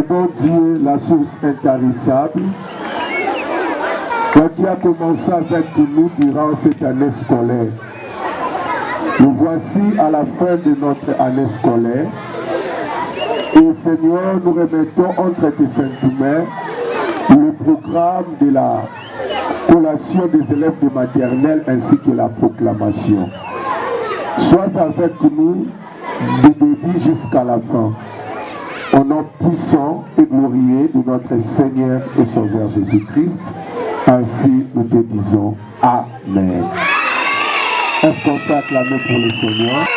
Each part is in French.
Le bon Dieu, la source intarissable, toi qui as commencé avec nous durant cette année scolaire. Nous voici à la fin de notre année scolaire. Et Seigneur, nous remettons entre tes saintes mains le programme de la collation des élèves de maternelle ainsi que la proclamation. Sois avec nous du début jusqu'à la fin. Au nom puissant et glorieux de notre Seigneur et Sauveur Jésus-Christ, ainsi nous te disons Amen. Est-ce qu'on peut acclamer pour le Seigneur?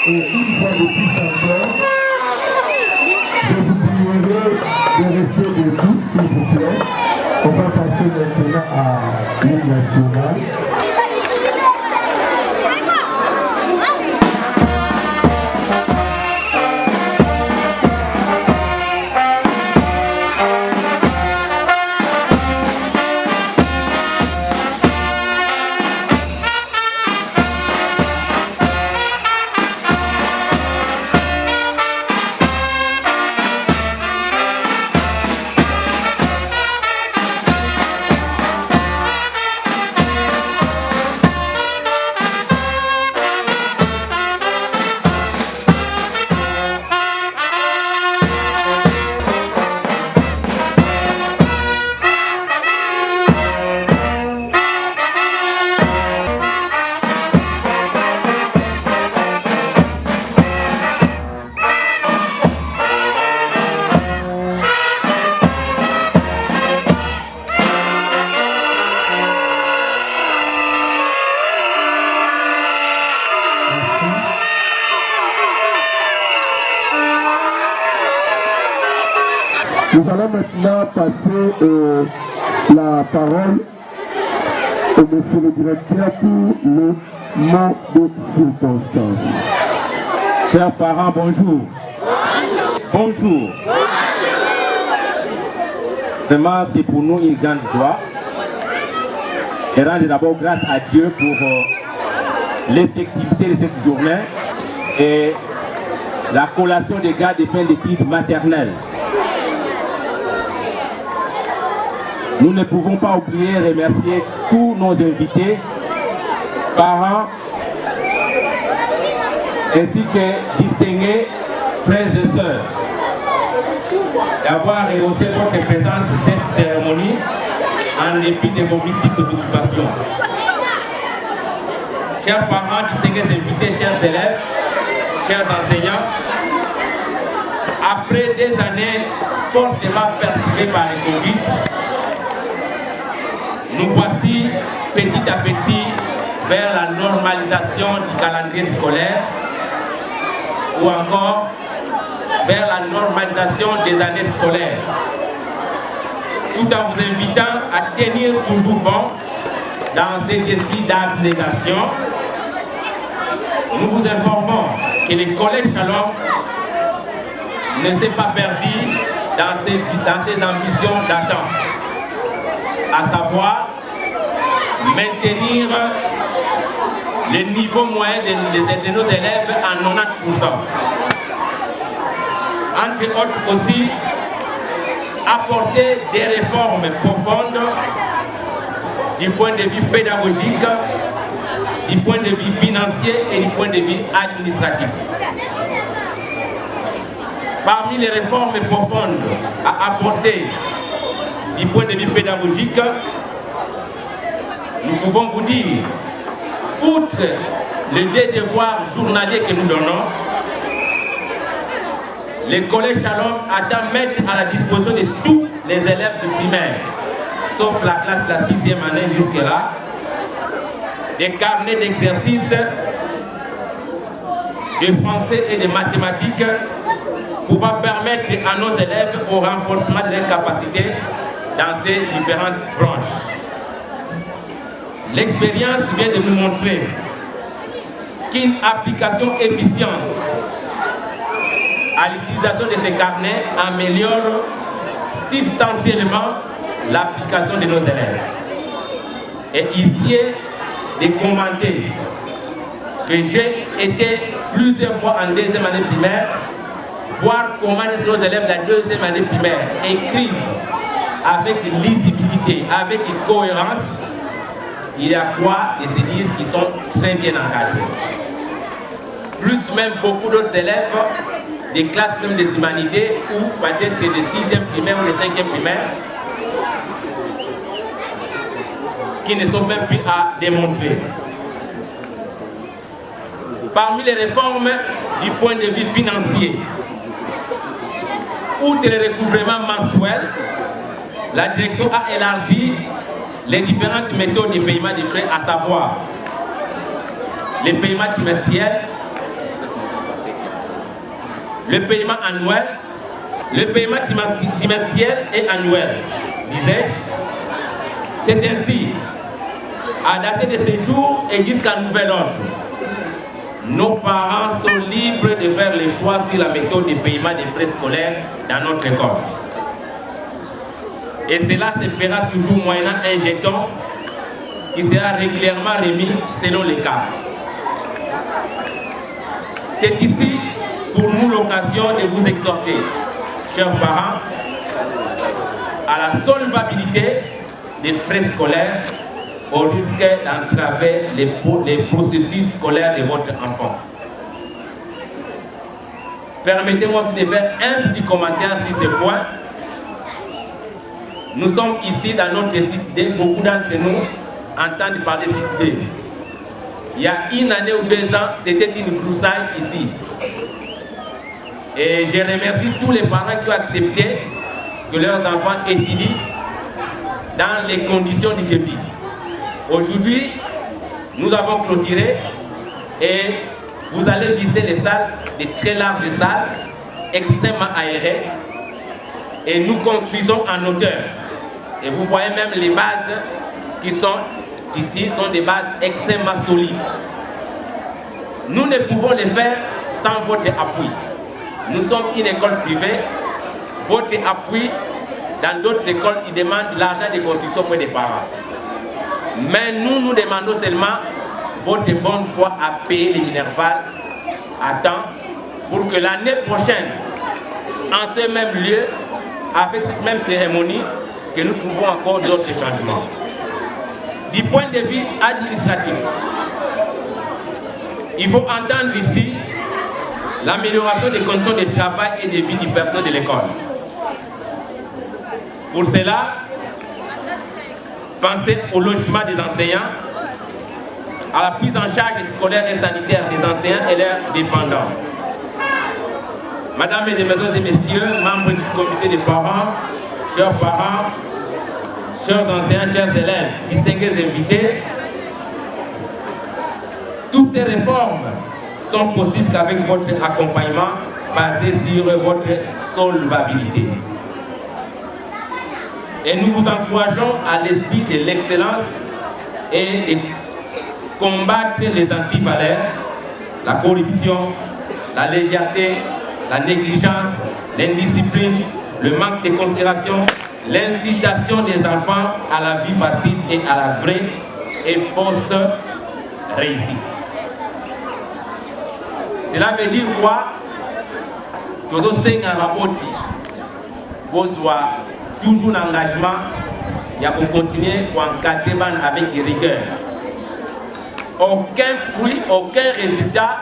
Et une fois de plus encore, je vous prierai de rester debout, s'il vous plaît. On va passer maintenant à l'hymne national. Nous allons maintenant passer la parole au monsieur le directeur pour le mot de circonstance. Chers parents, bonjour. Bonjour. Vraiment, c'est pour nous une grande joie. Et rendre d'abord grâce à Dieu pour l'effectivité de cette journée et la collation des gardes des fins d'études maternelles. Nous ne pouvons pas oublier et remercier tous nos invités, parents, ainsi que distingués frères et sœurs, d'avoir rehaussé votre présence à cette cérémonie en dépit de vos multiples occupations. Chers parents, distingués invités, chers élèves, chers enseignants, après des années fortement perturbées par le Covid, nous voici petit à petit vers la normalisation du calendrier scolaire ou encore vers la normalisation des années scolaires, tout en vous invitant à tenir toujours bon dans cet esprit d'abnégation. Nous vous informons que le Collège Shalom ne s'est pas perdu dans ses ambitions d'attente, à savoir maintenir le niveau moyen de nos élèves à 90%. Entre autres aussi, apporter des réformes profondes du point de vue pédagogique, du point de vue financier et du point de vue administratif. Parmi les réformes profondes à apporter du point de vue pédagogique, nous pouvons vous dire, outre les deux devoirs journaliers que nous donnons, le Collège Shalom attend mettre à la disposition de tous les élèves du primaire, sauf la classe de la 6e année jusque-là, des carnets d'exercices de français et de mathématiques pouvant permettre à nos élèves au renforcement de leurs capacités dans ces différentes branches. L'expérience vient de nous montrer qu'une application efficiente à l'utilisation de ces carnets améliore substantiellement l'application de nos élèves. Et ici est de commenter que j'ai été plusieurs fois en deuxième année primaire voir comment nos élèves de la deuxième année primaire écrivent avec lisibilité, avec cohérence, il y a quoi de se dire qu'ils sont très bien engagés. Plus même beaucoup d'autres élèves des classes même des humanités ou peut-être des 6e primaire ou des 5e primaire qui ne sont même plus à démontrer. Parmi les réformes du point de vue financier, outre le recouvrement mensuel, la direction a élargi les différentes méthodes de paiement des frais, à savoir les paiements trimestriels, le paiement annuel, le paiement trimestriel et annuel, disais-je. C'est ainsi, à dater de ce jour et jusqu'à nouvel ordre, nos parents sont libres de faire le choix sur la méthode de paiement des frais scolaires dans notre école. Et cela se fera toujours moyennant un jeton qui sera régulièrement remis selon les cas. C'est ici pour nous l'occasion de vous exhorter, chers parents, à la solvabilité des frais scolaires au risque d'entraver les processus scolaires de votre enfant. Permettez-moi aussi de faire un petit commentaire sur ce point. Nous sommes ici dans notre site D, beaucoup d'entre nous entendent parler de site D. Il y a une année ou 2 ans, c'était une broussaille ici. Et je remercie tous les parents qui ont accepté que leurs enfants étudient dans les conditions du débit. Aujourd'hui, nous avons clôturé et vous allez visiter les salles, des très larges salles, extrêmement aérées, et nous construisons en hauteur. Et vous voyez même les bases qui sont ici, sont des bases extrêmement solides. Nous ne pouvons les faire sans votre appui. Nous sommes une école privée. Votre appui, dans d'autres écoles, ils demandent l'argent de construction pour les parents. Mais nous demandons seulement votre bonne foi à payer les Minerval à temps pour que l'année prochaine, en ce même lieu, avec cette même cérémonie, que nous trouvons encore d'autres changements. Du point de vue administratif, il faut entendre ici l'amélioration des conditions de travail et de vie du personnel de l'école. Pour cela, pensez au logement des enseignants, à la prise en charge scolaire et sanitaire des enseignants et leurs dépendants. Madame, Mesdames et Messieurs, membres du comité des parents, chers enseignants, chers élèves, distingués invités, toutes ces réformes sont possibles qu'avec votre accompagnement basé sur votre solvabilité. Et nous vous encourageons à l'esprit de l'excellence et de combattre les antivaleurs, la corruption, la légèreté, la négligence, l'indiscipline, le manque de considération, l'incitation des enfants à la vie facile et à la vraie et fausse réussite. Cela veut dire quoi? Que vous avez toujours l'engagement, il y a pour continuer pour encadrer avec rigueur. Aucun fruit, aucun résultat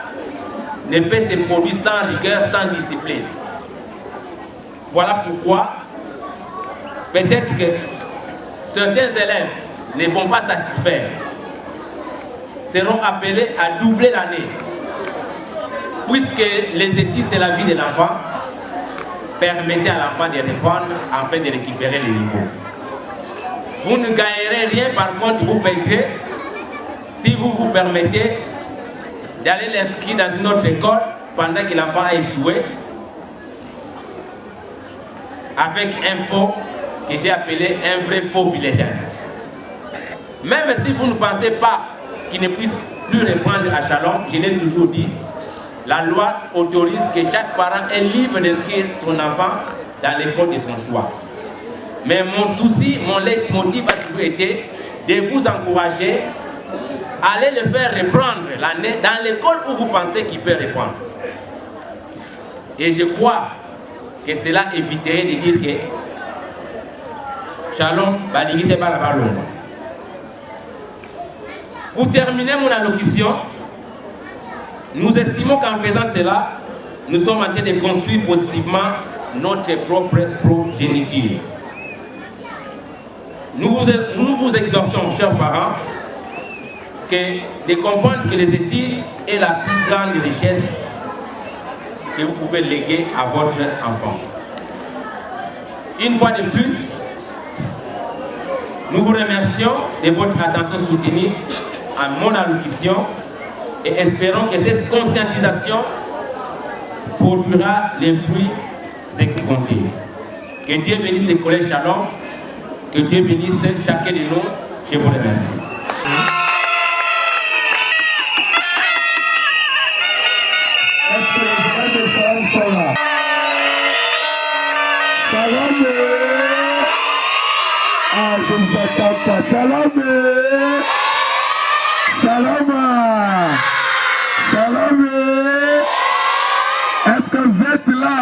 ne peut se produire sans rigueur, sans discipline. Voilà pourquoi peut-être que certains élèves ne vont pas satisfaire, seront appelés à doubler l'année, puisque les études c'est la vie de l'enfant. Permettez à l'enfant de répondre afin de récupérer les niveaux. Vous ne gagnerez rien, par contre vous perdrez si vous vous permettez d'aller l'inscrire dans une autre école pendant que l'enfant a échoué avec un faux que j'ai appelé un vrai faux bulletin. Même si vous ne pensez pas qu'il ne puisse plus reprendre à Chalon, je l'ai toujours dit, la loi autorise que chaque parent est libre d'inscrire son enfant dans l'école de son choix. Mais mon souci, mon leitmotiv a toujours été de vous encourager à aller le faire reprendre l'année dans l'école où vous pensez qu'il peut reprendre. Et je crois que cela éviterait de dire que Shalom, baligite balabalo. Pour terminer mon allocution, nous estimons qu'en faisant cela, nous sommes en train de construire positivement notre propre progéniture. Nous vous exhortons, chers parents, de comprendre que les études est la plus grande richesse que vous pouvez léguer à votre enfant. Une fois de plus, nous vous remercions de votre attention soutenue à mon allocution et espérons que cette conscientisation produira les fruits escomptés. Que Dieu bénisse les collèges Shalom, que Dieu bénisse chacun de nous. Je vous remercie. Shalom. Ah, je ne vous attends pas. Shalom. Shalom. Shalom. Est-ce que vous êtes là?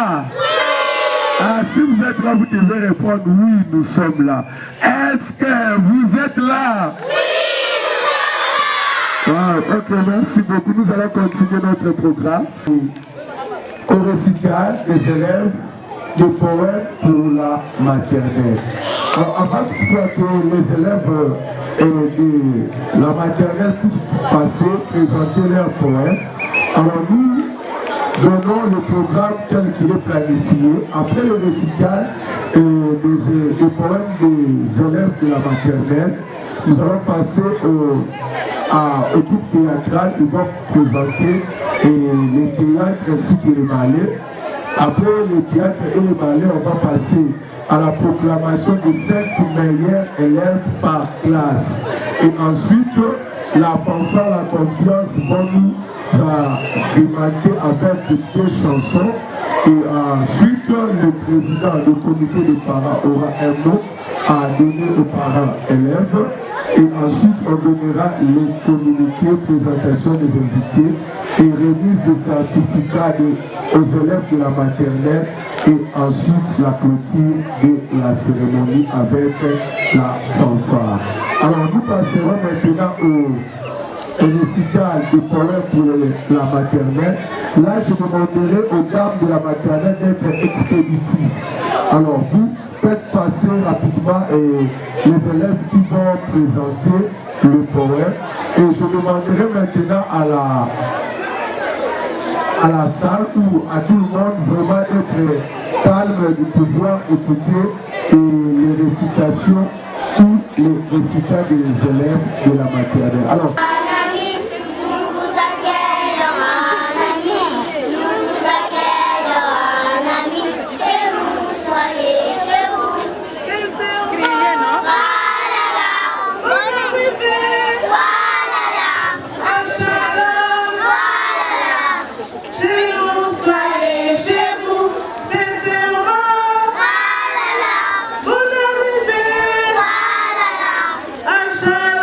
Ah, si vous êtes là, vous devez répondre oui, nous sommes là. Est-ce que vous êtes là? Ah, ok, merci beaucoup. Nous allons continuer notre programme. Au récital des élèves de poèmes pour la maternelle. Avant que les élèves de la maternelle puissent passer, présenter leurs poèmes, alors nous donnons le programme tel qu'il est planifié. Après le récital des poèmes des élèves de la maternelle, nous allons passer au groupe théâtral qui va présenter les théâtres ainsi que les ballets. Après le théâtre et les ballets, on va passer à la proclamation des 5 meilleurs élèves par classe. Et ensuite, la fanfare, la confiance vont nous démarquer avec des chansons. Et ensuite, le président du comité des parents aura un mot à donner aux parents élèves. Et ensuite, on donnera les communiqués, présentation des invités et remise des certificats aux élèves de la maternelle et ensuite la clôture de la cérémonie avec la fanfare. Alors, nous passerons maintenant au récital des poèmes pour la maternelle. Là, je demanderai aux dames de la maternelle d'être expéditives. Alors, vous faites passer rapidement les élèves qui vont présenter le poème. Et je demanderai maintenant à la salle ou à tout le monde vraiment d'être calme, de pouvoir écouter les récitations ou les récitals des élèves de la maternelle. Alors, Shalom.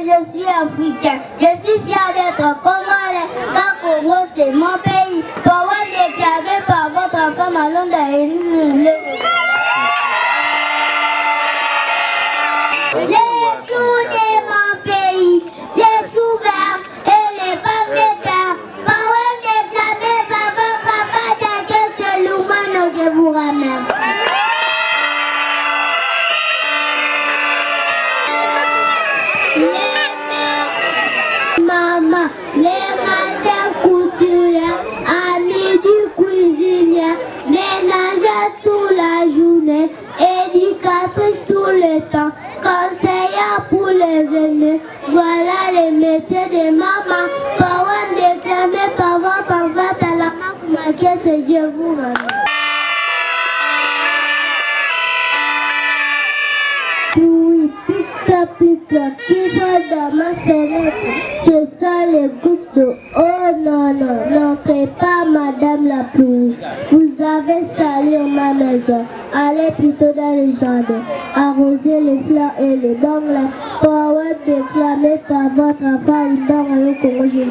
je suis africain. Je suis fier d'être congolais, car Congo c'est mon pays. Parole déclarée par votre enfant Malonda et nous. Les choux de mon pays, les choux verts et les pommes de terre. Parole déclarée par votre papa Djaké, c'est l'Oumano que je vous ramène. Maman, les matins couturiers, à midi cuisinière, ménagère toute la journée, éducatrice tout le temps, conseillère pour les aînés. Voilà les métiers de maman. Parole déclamée par votre enfant à la marque que Dieu vous remercie. Oui, pique-pique qui sont dans ma fenêtre, ce sont les gouttes d'eau. Oh non, non, n'entrez pas, madame la pluie. Vous avez sali ma maison. Allez plutôt dans les jardins, arroser les fleurs et les bangles. Parole déclamée par votre enfant, il dort dans le Congo.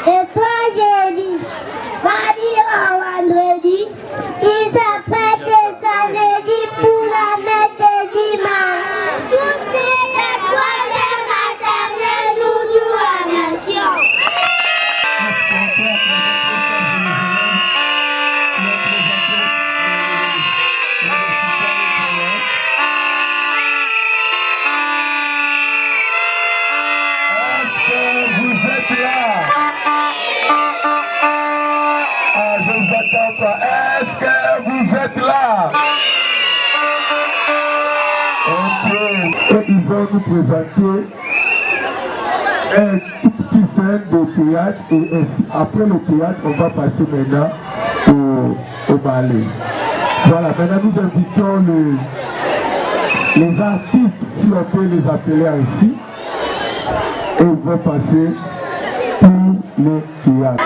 Et tragédie, mardi au vendredi, il s'apprête des samedis pour la mettre de dimanche. Tous la troisième maternelle, nous jouons la nation. Est-ce que vous êtes là? Ok. Et ils vont nous présenter un tout petit scène de théâtre et après le théâtre, on va passer maintenant au ballet. Voilà, maintenant nous invitons les artistes, si on peut les appeler ainsi, et ils vont passer pour le théâtre.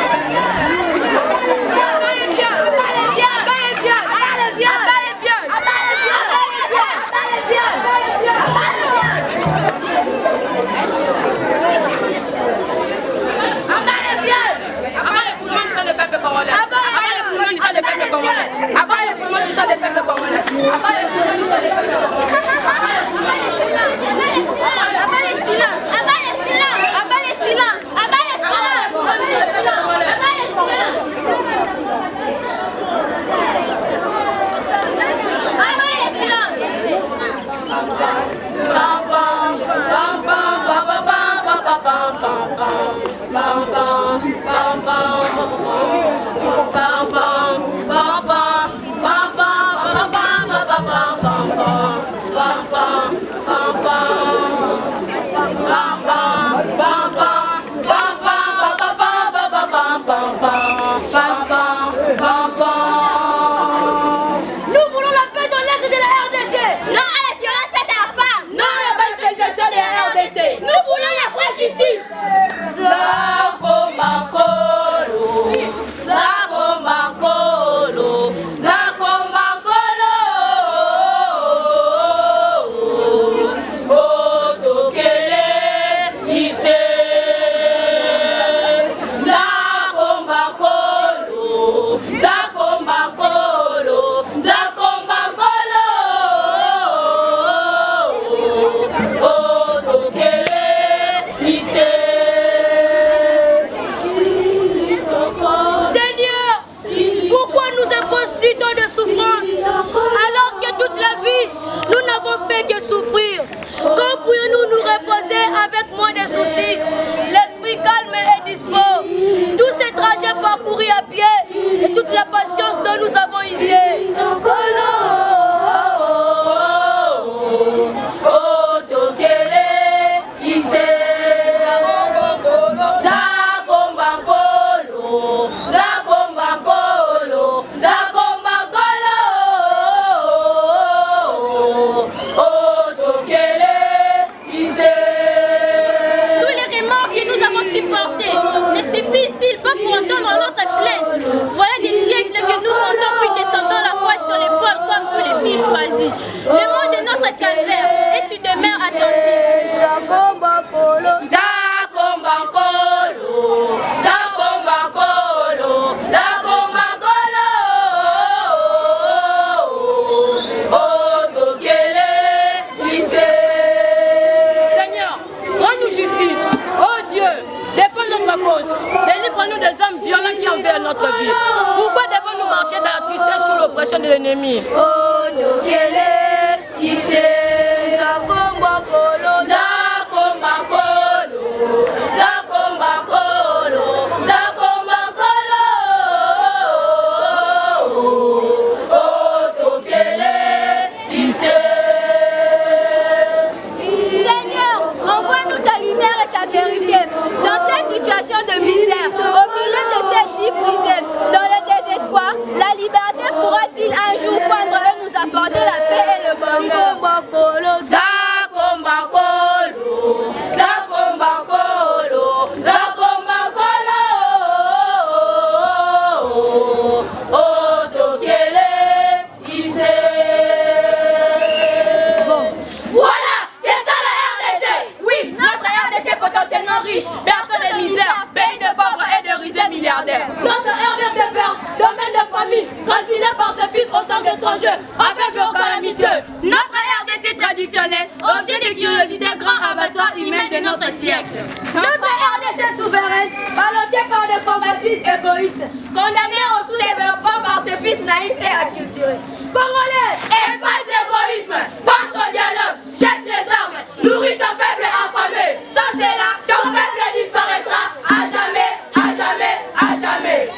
Nous voulons la vraie justice. cause. Délivre-nous des hommes violents qui envahissent notre vie. Pourquoi devons-nous marcher dans la tristesse sous l'oppression de l'ennemi? Oh, Tokele, ici, Zakomba Kolo, Zakomba Kolo, Zakomba Kolo, Zakomba Kolo. Oh, Tokele, ici. Seigneur, envoie-nous ta lumière et ta vérité dans cette situation de misère, au milieu de cette vie brisée, dans le désespoir. La liberté pourra-t-il un jour prendre et nous apporter la paix et le bonheur? Zakomba Kolo, Zakomba Kolo, Zakomba Kolo. Oh, Tokele, ici. Bon, voilà, c'est ça la RDC. Oui, notre RDC potentiellement riche, berceau de misère, pays de pauvres et de rusés milliardaires. Notre RDC vert, domaine de famille, calciné par ses fils au sang étranger, avec le calamiteux. Notre RDC traditionnel, objet de curiosité, grand abattoir humain de notre siècle. Notre RDC souveraine, ballottée par des combatifs égoïstes, condamnée au sous-développement par ses fils naïfs et acculturés. Congolais, efface l'égoïsme, pense au dialogue, jette les armes, nourris ton peuple affamé. Sans cela, ton peuple disparaîtra à jamais, à jamais, à jamais.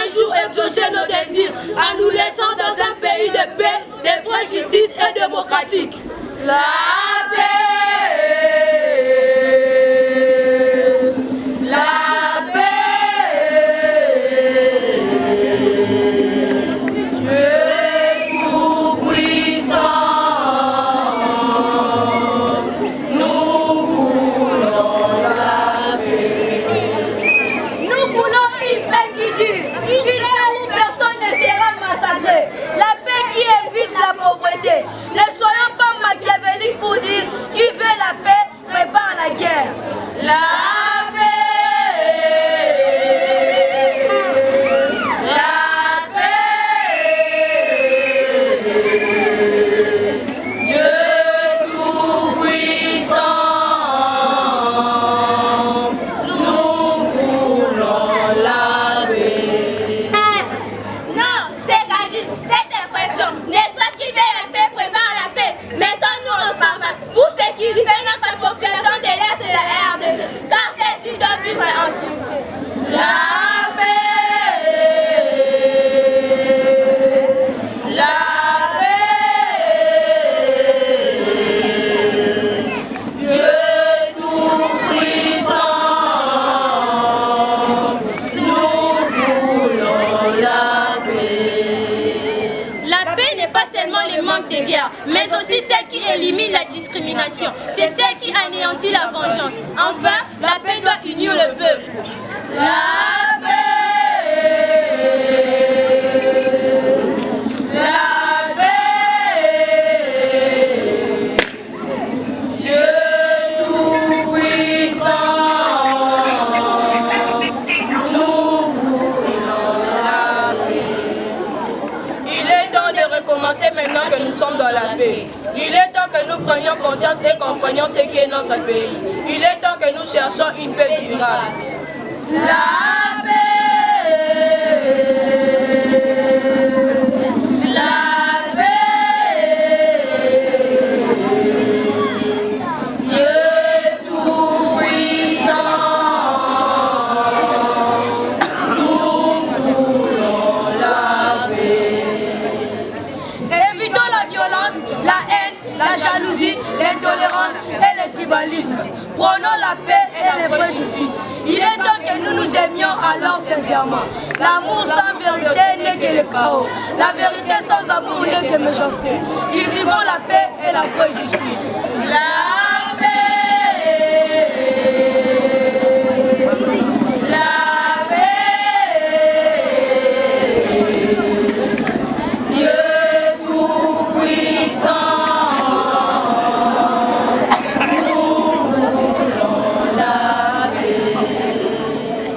un jour exaucer nos désirs en nous laissant dans un pays de paix, de vraie justice et démocratique. La paix, la paix, Dieu tout-puissant, nous voulons la paix. Nous voulons une paix qui dure, une paix où personne ne sera massacré, la paix qui évite la pauvreté. Ne soyons pas machiavéliques pour dire qui veut la paix prépare la guerre. La mais aussi celle qui élimine la discrimination. C'est celle qui anéantit la vengeance. Enfin, la paix doit unir le peuple. La paix, la paix, Dieu tout-puissant, nous voulons la paix. Il est temps de recommencer maintenant que nous sommes dans la paix. Il est temps que nous prenions conscience et comprenions ce qu'est notre pays. Il est temps que nous cherchions une paix durable. La paix, la paix, Dieu tout-puissant, nous voulons la paix. Évitons la violence, la haine, la jalousie, l'intolérance et le tribalisme. Prenons la paix et la vraie justice. Il est temps que nous nous aimions alors sincèrement. L'amour sans vérité n'est que le chaos. La vérité sans amour n'est que méchanceté. Cultivons la paix et la vraie justice. La paix, la Dieu tout-puissant, nous voulons la paix.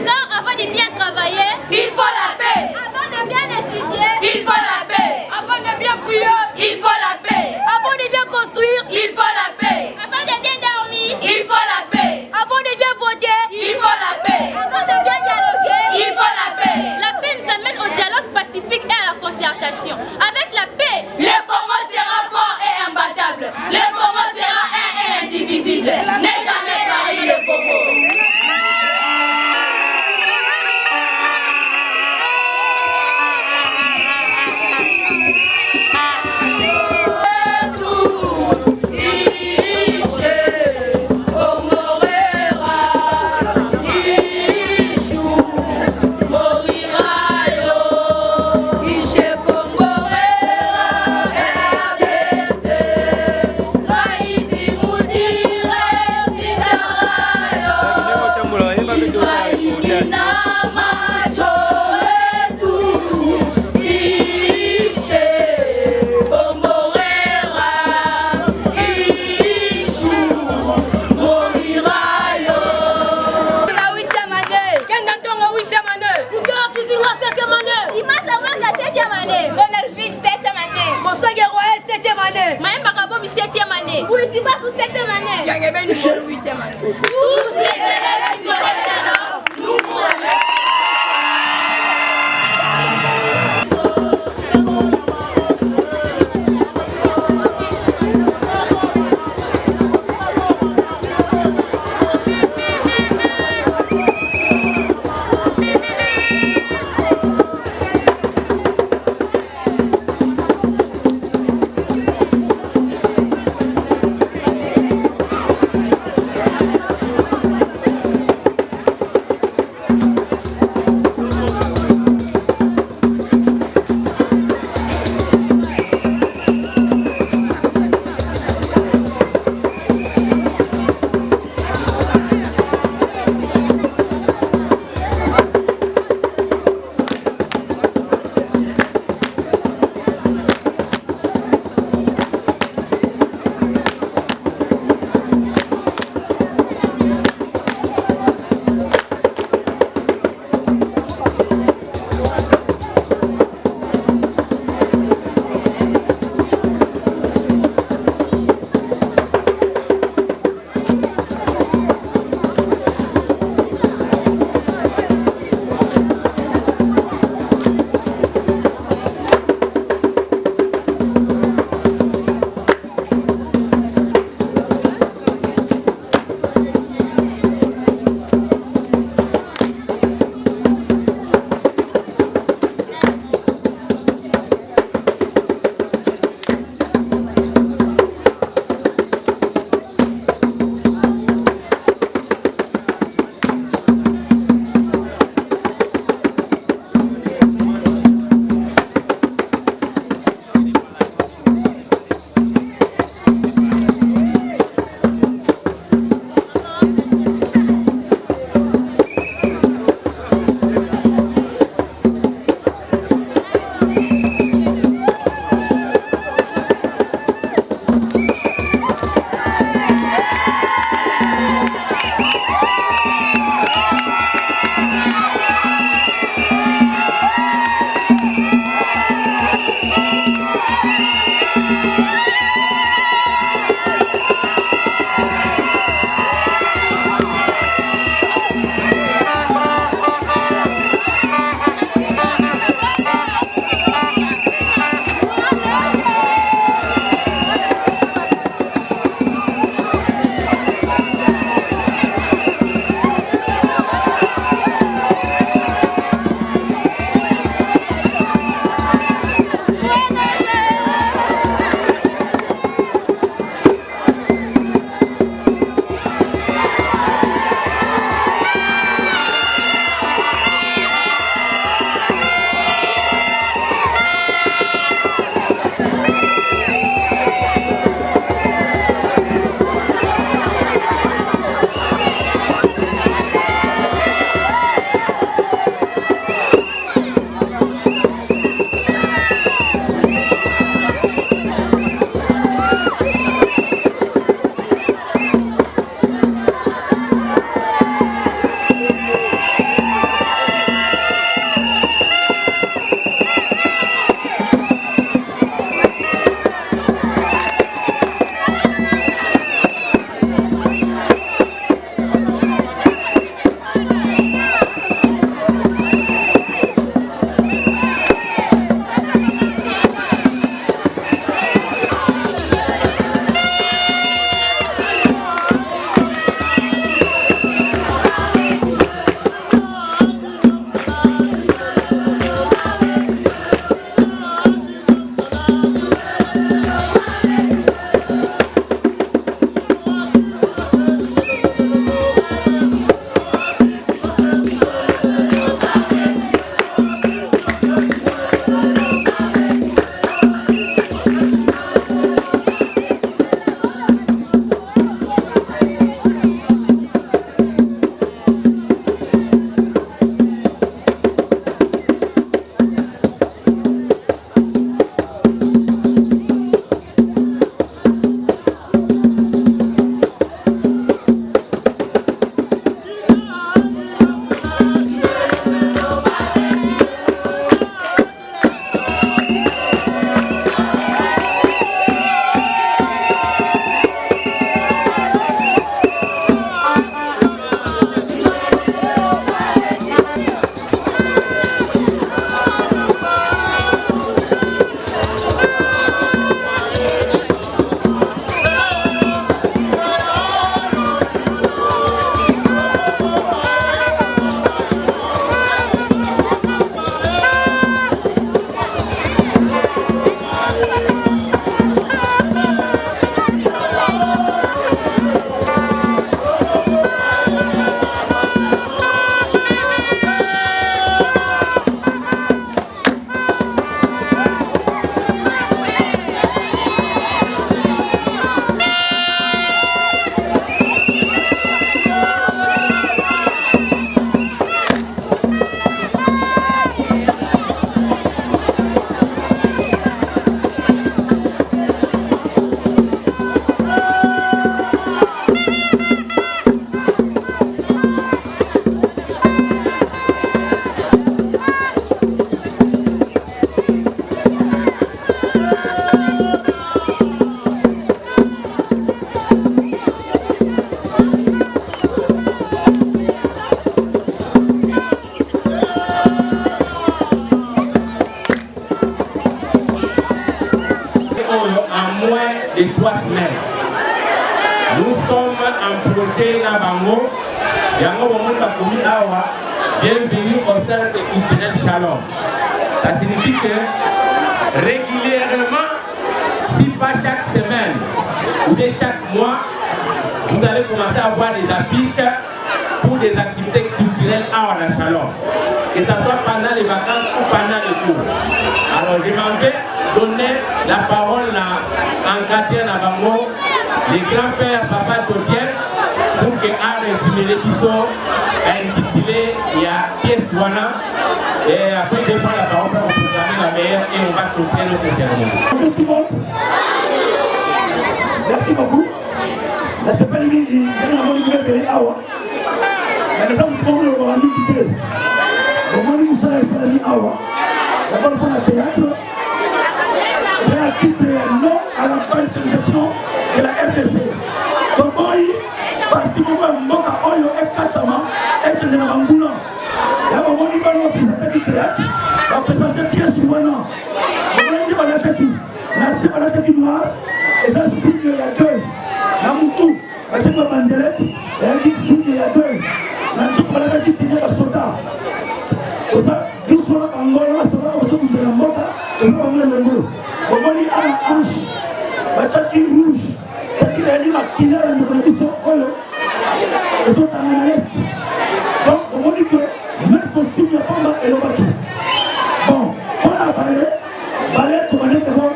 Car avant de bien travailler, Il faut la paix. avant de bien étudier, Il faut la paix. Avant de bien prier, Il faut la paix. Avant de bien construire, il faut la paix. avant de bien dormir, Il faut la paix. Avant de bien voter, il faut la paix. avant de bien dialoguer, Il faut la paix. la paix nous amène au dialogue pacifique et à la concertation. Avec la paix, Le Congo sera fort et imbattable. Le Congo sera un et indivisible. N'est jamais trahi le Congo. Maëmba Kabobi 7e année. Boulitiba sous 7e année. Yangebe numéro 8e année. Tous les élèves du collège Chalor, nous vous remercions. de 3 semaines. Nous sommes en projet Nabango. Bienvenue au Centre culturel Shalom. Ça signifie que régulièrement, si pas chaque semaine ou bien chaque mois, vous allez commencer à voir des affiches pour des activités culturelles à la Shalom. Que ce soit pendant les vacances ou pendant les cours. Alors je m'en vais donner la parole à Ankatia Nabango, les grands-pères Papa Dodien, pour que a résumé l'épisode intitulé il y a pièce Wana. Et après je prends la parole pour programmer la meilleure et on va continuer notre cérémonie. Bonjour tout le monde. Merci beaucoup. La semaine dernière, on a eu un awa. La maison de tout le monde a eu d'abord pour le théâtre, j'ai acquitté non à la participation de la RDC. Donc, parti Moka Oyo et Katama et de la Bangouna. Il y a un moment où on va présenter du théâtre, on va présenter pièce Souana. On va dire Balataki, Nassi Balataki Noir, et ça signe la gueule. Namoutou, à cette bandelette, et elle signe la gueule. Namoutou Balataki Tigna Basota. Ça, tout ce qu'on a en Angola, ça va autour de la mota, et on va voir le mot. On va dire à la hanche, Bachaki rouge, ça dit la ligne à Kina, la production Oyo, et tout à l'est. Donc, on va dire que même costume, il n'y a pas mal et le baki. Bon, on a balé, tout le monde est bon,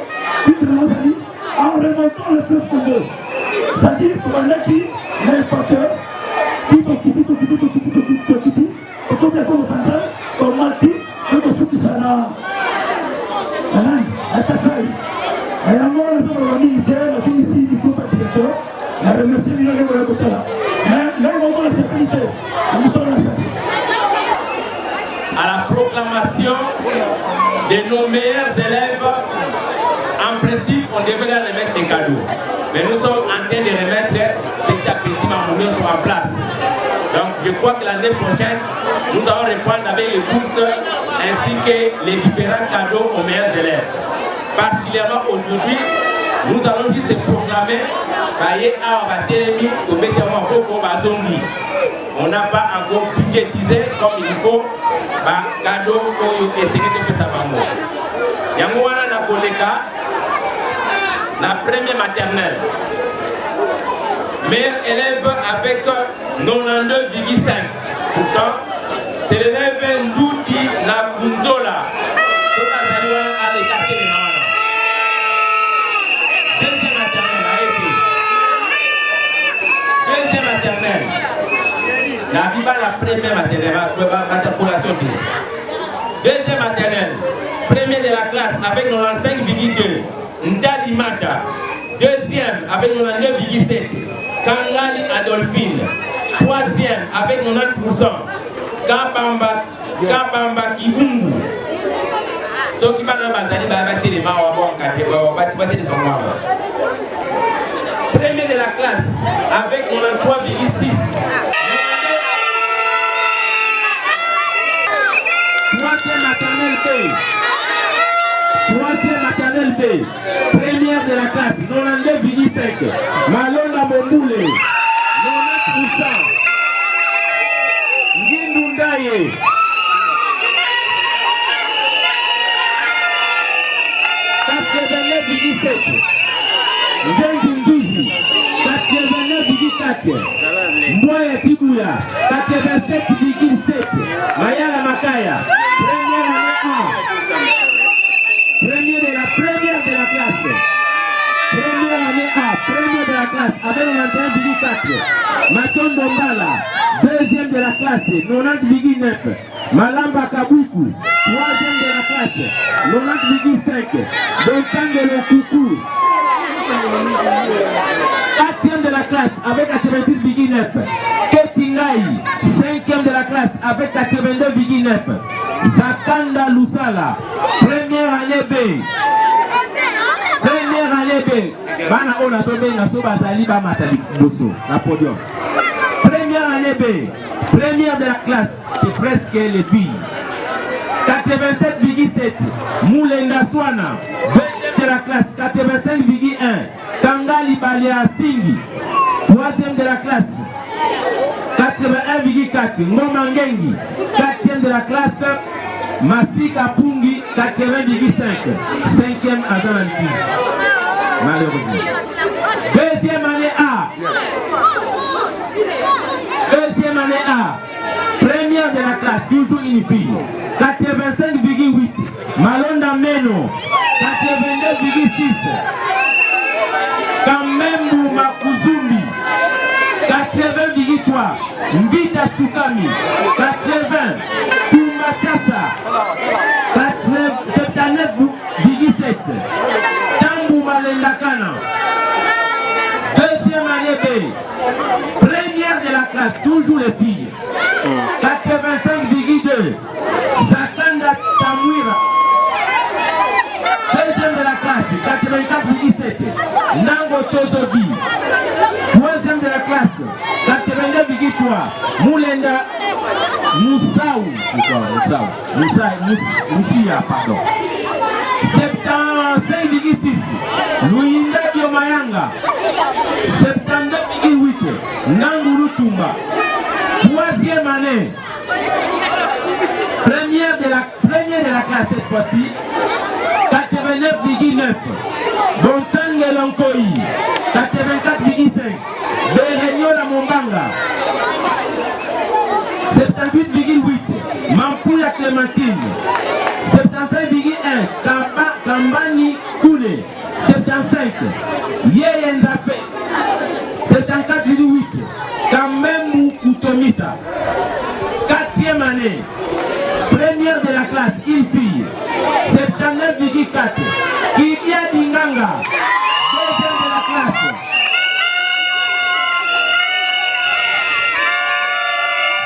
tout le monde a dit, en remontant le fleuve Congo. C'est-à-dire que on a dit, n'importe quoi, tout au kiti, et comme les femmes centrales, Tomati, je me suis dit ça là. À Kassai. Et à moi, le temps de militaire, la Tunisie, du groupe directeur, la remercié millions de la côté là. Mais là, on va la sécurité. Nous sommes la sécurité. À la proclamation de nos meilleurs élèves, en principe, on devrait remettre des cadeaux. Mais nous sommes en train de remettre petit à petit Mamounion sur la place. Donc je crois que l'année prochaine, nous allons répondre avec les bourses ainsi que les différents cadeaux aux meilleurs élèves. Particulièrement aujourd'hui, nous allons juste proclamer on n'a pas encore budgétisé comme il faut cadeau pour essayer de faire ça. Yangouana na Koleka, la première maternelle. Meilleur élève avec 92,5%. C'est l'élève Ndoudi Nakunzola. Deuxième maternelle a été. Deuxième maternelle. La Biba la première maternelle. Deuxième maternelle. Premier de la classe avec 95,2. Ndadi Mata. Deuxième avec 99,7. Kangali Adolphine. Troisième avec 90%. Kabamba Kibungu. Ceux qui m'ont bazali battre les mains premier de la classe avec 93,6. Troisième maternelle B. Troisième maternelle B. Première de la classe 92,5. Malonga Momboule 90%. Ngindundaye 89,7. Nzenzinduzi 89,4. Mboya Tibuya 87,7. Mayala Makaya première année 1. Première de la classe. Première année A, première de la classe avec 91,4. Matondo Mbala, deuxième de la classe 90,9. Malamba Kabuku, troisième de la classe 90,5. Donkan de Lokoukou, quatrième de la classe avec 86,9. Ketingaï, cinquième de la classe avec 82,9. Zakanda Lusala, première année B. Première année B. Bana on a tombé na so bazali ba matali bosso la podium. Première année B. Première de la classe, c'est presque les filles. 87,7. Moulenda Swana. Deuxième de la classe, 85,1. Kangali Balea Singi, 3e de la classe, 81,4. Ngoma Ngengi, 4e de la classe, Masika Pungi, 80,5. 5e à Zananti. Malheureusement. 2e année A. 2e année A. Première de la classe, toujours une fille. 85,8. Malonda Meno, 82,6. Kamembu Makuzumbi, 80,3. Mbita Sukami, 80. Tumachasa, 79,7. Tambu Malendakana, 2e année B. Première de la classe, toujours les filles. 85,2. Zakanda Tamwira, 2e de la classe, 84,7. Nango Tozogi, 3e de la classe, 82,3. Moulenda Moussaou, Moussia, pardon, 75,6. Luinda Diomayanga, 72,8. Nanguru Tumba, 3e année. Première de la classe cette fois-ci, 89,9. Bontang Lonkoi, 84,5. Berenio La Mombanga, 78,8. Mampoula Clémentine, 75,1. Kambani Koune, 75. Yeye Nzapé, 74,8. Kamemou Koutomisa, 4e année. Première de la classe, une fille, 79,4. Kidia Dinganga, 2e de la classe,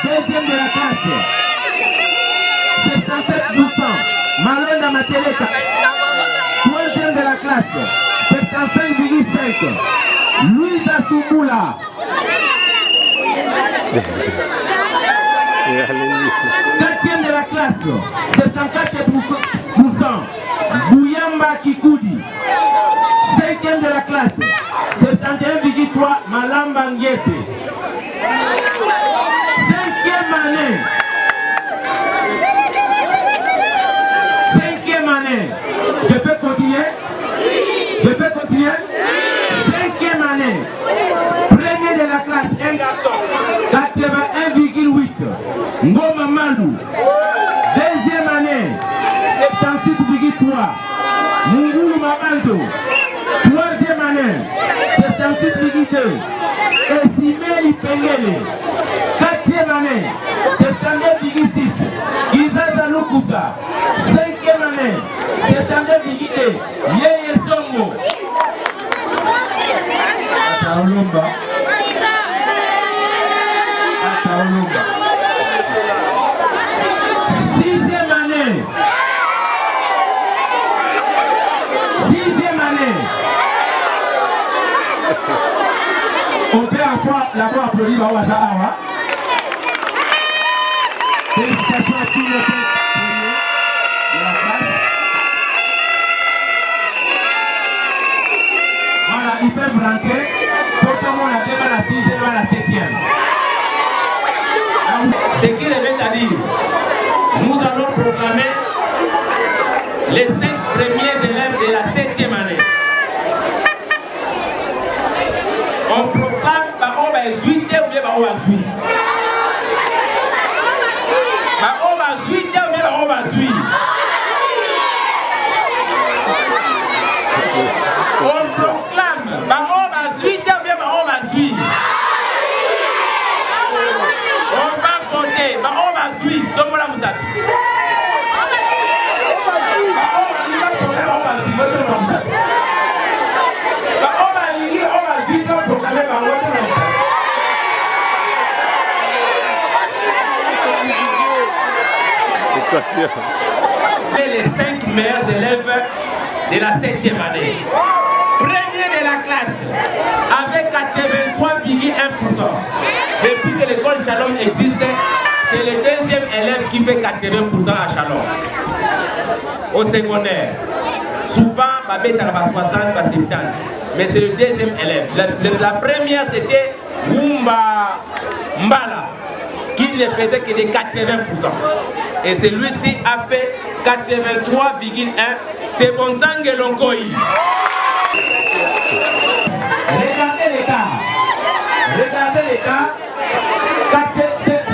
2e de la classe, 77%. Malonda Mateleka, 3e de la classe, 75,5. Louisa Soumoula, 4e de la classe, 74%. Bouyamba Kikoudi, 5e de la classe, 71,3. Malamba Ngete, 5e année. 5e année. Je peux continuer? Je peux continuer? 5e année. Premier de la classe, un garçon, 81,8. Ngoma Malou, 2e année, 76,3. Mungulu Mabando, 3e année, 76,2. Estimeli Pengele, 4e année, 72,6. Kizaza Lukusa, 5e année, 72,2. Yeye Songo, Ataolomba, Ataolomba. 6e année. 6e année. On peut l'avoir applaudi par Ouattara. Félicitations à tous les premiers de la classe. Voilà, ils peuvent rentrer. Pour tout le monde, à la 6e et à la 7e. Ce qui revient à dire, nous allons proclamer les 5 premiers élèves de la 7e année. On proclame Baoba 8 ou bien Baoba 8. Baoba 8 ou bien Baoba 8. On proclame Baoba 8 ou bien Baoba 8. On va voter Baoba 8. Tomola Moussabi. Les 5 meilleurs élèves de la 7e année. Premier de la classe avec 83,1%. Depuis que l'école Shalom existe, c'est le 2e élève qui fait 80% à Shalom. Au secondaire, souvent, babé à 60, 70. mais c'est le deuxième élève. La première, c'était Wumba Mbala, qui ne faisait que des 80%. Et celui-ci a fait 83,1. Tebonzange Longoï. Regardez l'écart.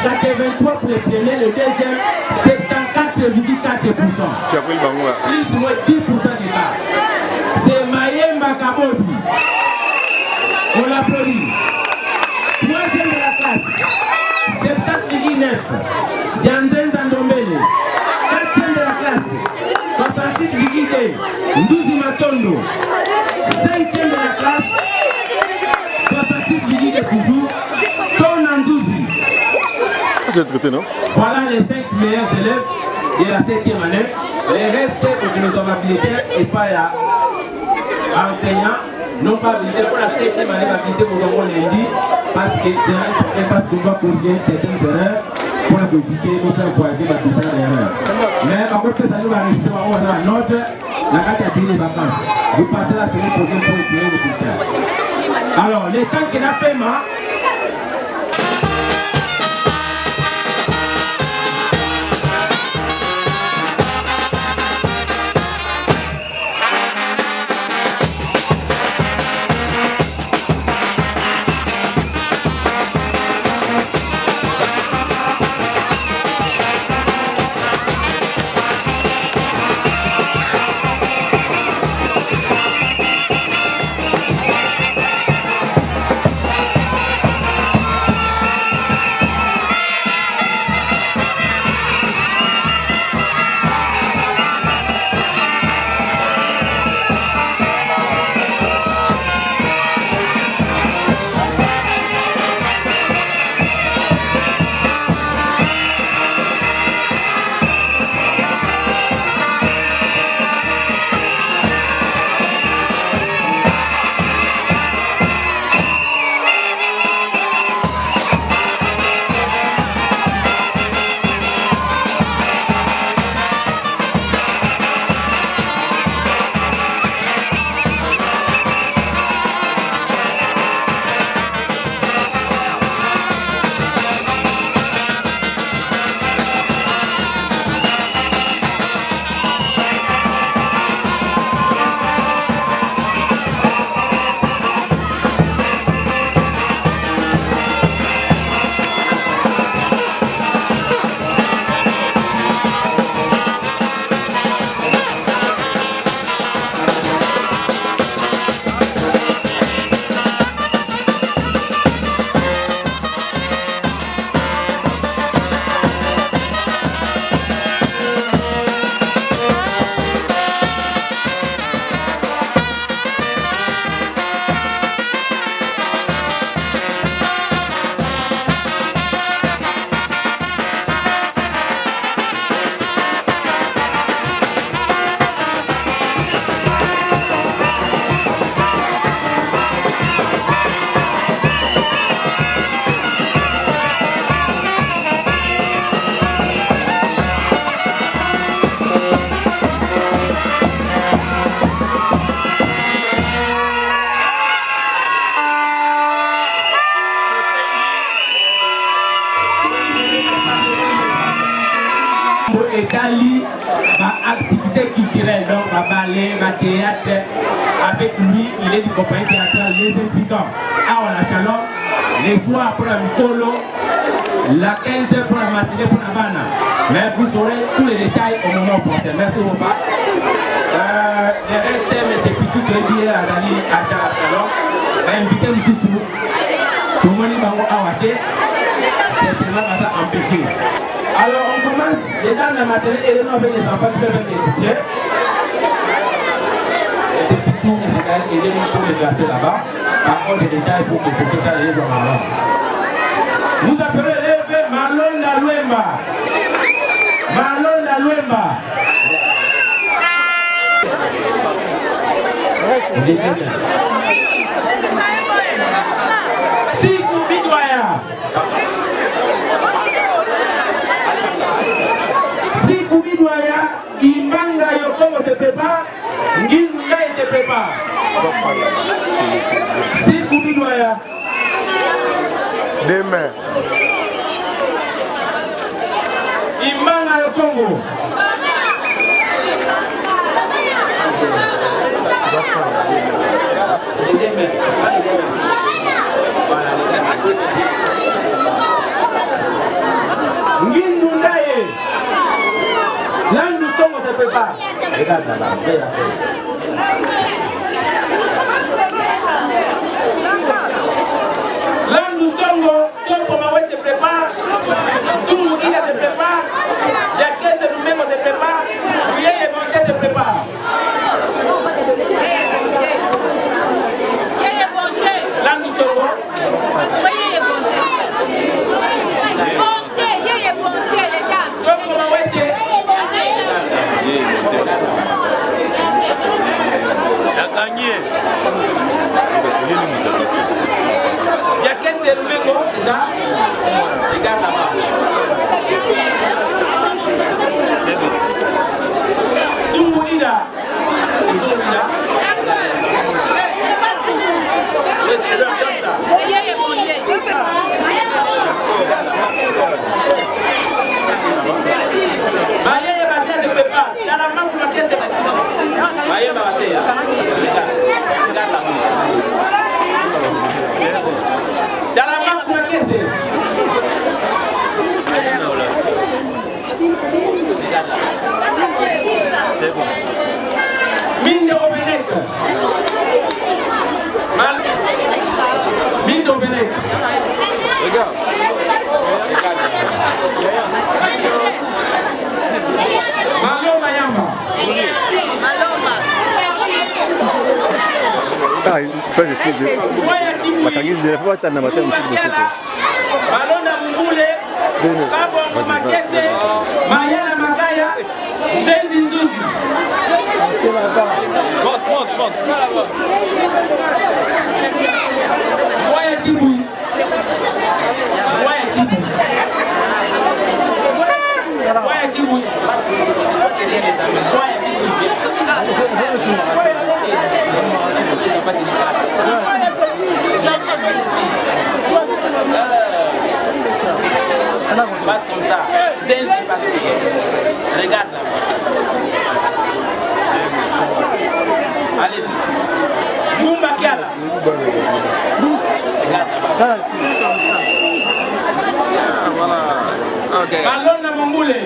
83 pour le premier, le deuxième, 74,4%. Plus ou moins 10% d'écart. C'est Mayemba Kabobi. On l'applaudit. Troisième de la classe, 74,9. Yanzen Zandombele. Quatrième de la classe, 66,2. Ndouzi Matondo. Cinquième de la classe, 66,2 toujours. Tona Ndouzi. Voilà les 5 meilleurs élèves de la 7e année. Les restes, nous sommes habilités et pas enseignants. Non pas habilités pour la 7e année, habilités pour nous lundi. Parce que qu'on doit corriger certaines erreurs pour la politique, pour faire encourager ma petite erreur. Mais par contre, ça nous va rester on a la note, la carte a des vacances. Vous passez la semaine prochaine pour écrire le bulletin. Alors, les temps qu'il a fait, Etali, ma activité culturelle, donc ma ballet, ma théâtre. Avec lui, il est du compagnie théâtrale Les Intrigants. Ah, on a chalon, les soirs pour la Mikolo, la 15h pour la matinée pour la Bana. Mais vous saurez tous les détails au moment opportun. Merci beaucoup. Le reste, mais c'est plutôt que dire à Dani à Chalon. Invitez M. Sissou. Tout le monde est awake. C'est tellement pas ça empêché. Alors on commence, les dames la matinée et les noms avec les enfants qui peuvent être étudiés. C'est Pitou et c'est quand même aider nous pour les classer là-bas. Par contre, des détails pour que tout ça aille dans la main. Vous appelez l'élevé Malonda Luemba. Malonda Luemba. Sikou Bidwaya. Sikou Bidwaya, Imanga Yokongo de Pepa, Nginga et se prépare. Si Koudoudouaya. Demain. Imanga le Congo. Ngindundaye. Landu Songo se prépare. Regarde là-bas. Landu Songo, Toko Mawe se prépare. Tungu Ida se prépare. Yakese Lumengo se prépare. Yeye Bonte se prépare. Landu Songo. Toko Mawe te. a gagné. Il y a qu'un seul Lumengo, c'est ça? Regarde là-bas. Sumuida. C'est Sumuida. Oui, c'est comme ça. Maïe Basé se prépare. Dans la main, vous marquez c'est Maïe Basé. Regarde là-bas. Dans la main, vous marquez c'est. C'est bon. Mine de Obenek. Mine d'Obenek. Regarde. Maloma Yamba. Ah, il fait des choses. Malona Mungule. Kabo Makese. Mayana Makaya. Zendi Nzuzi. Monte. Waya Kibu. Waya Kibu. Waya Kibu. Passe comme ça. Regarde là. Allez-y. Mumba Kiala. Regarde là-bas. Voilà. Ok. Malona Mongule.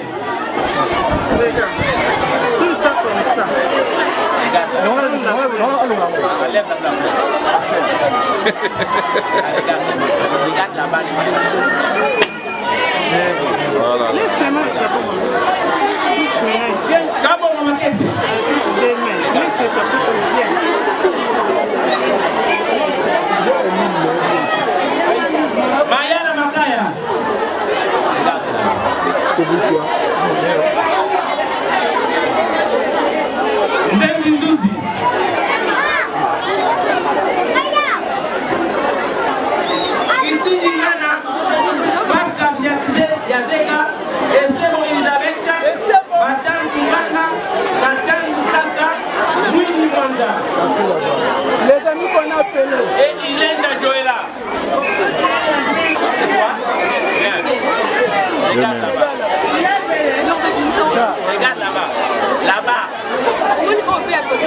Tout ça comme ça. Regarde là-bas. Enlève la place. Regarde là-bas. Voilà. Laisse-moi le chapeau comme ça. Touche mes mains. Kabo Makese. Touche mes mains. Laisse le chapeau comme bien. Mayana Makaya. Nzenzi Nzuzi. Kisini Ngana. Baka Yazeka. Esebo Elizabeth. Matangu Ngana. Matangu Kasa. Mwini Mwanda. Les amis qu'on a appelés. Et Ilenda Joëla. C'est quoi? Bien. Regarde là-bas. Regarde là-bas. Là-bas.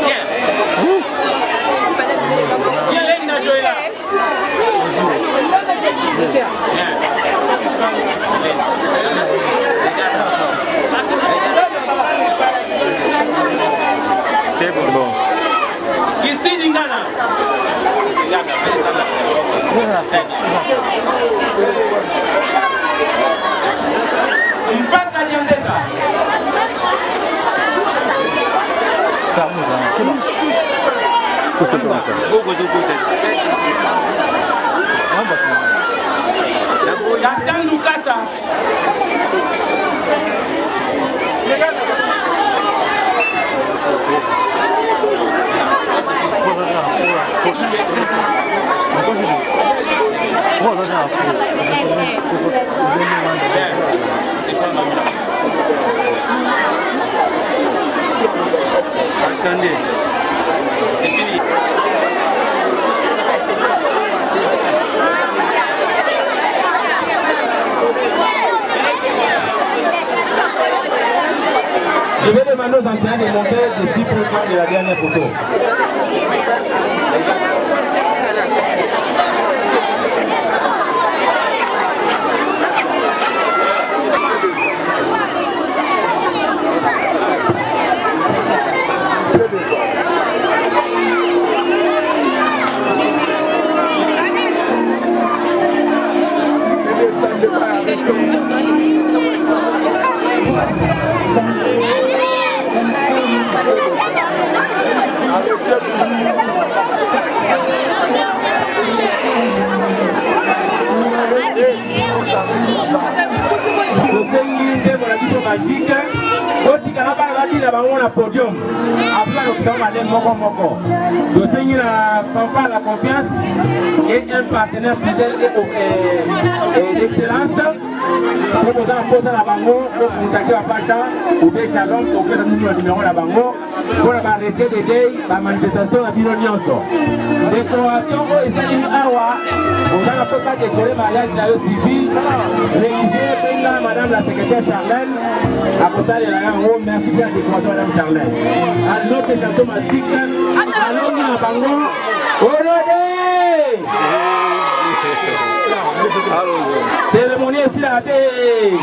Tiens. Ilenda Joëla. Bien. Regarde là-bas. C'est bon. Ici, Ningana. Regarde, fais ça là. Mpaka Nyanzeza. Yatandu Kasa. Attendez. Je vais demander aux enseignants de monter de 6 points de la dernière photo. Magique, quand il a pas la podium, après le moko moko. Nous la confiance et un partenaire fidèle et d'excellence. Si vous avez posé la bango, vous contactez à Pacha ou des Shalom pour que nous le numéro la bango pour arrêter de gay la manifestation à Bilonionso. Décoration au Issalim Awa, on a la pas décoré mariage civil, rédigé par Madame la secrétaire Charlène. À côté de la Garo, merci pour la décoration Madame Charlène. À notre chanson magique, allons à bango, cérémonie ici à la télé.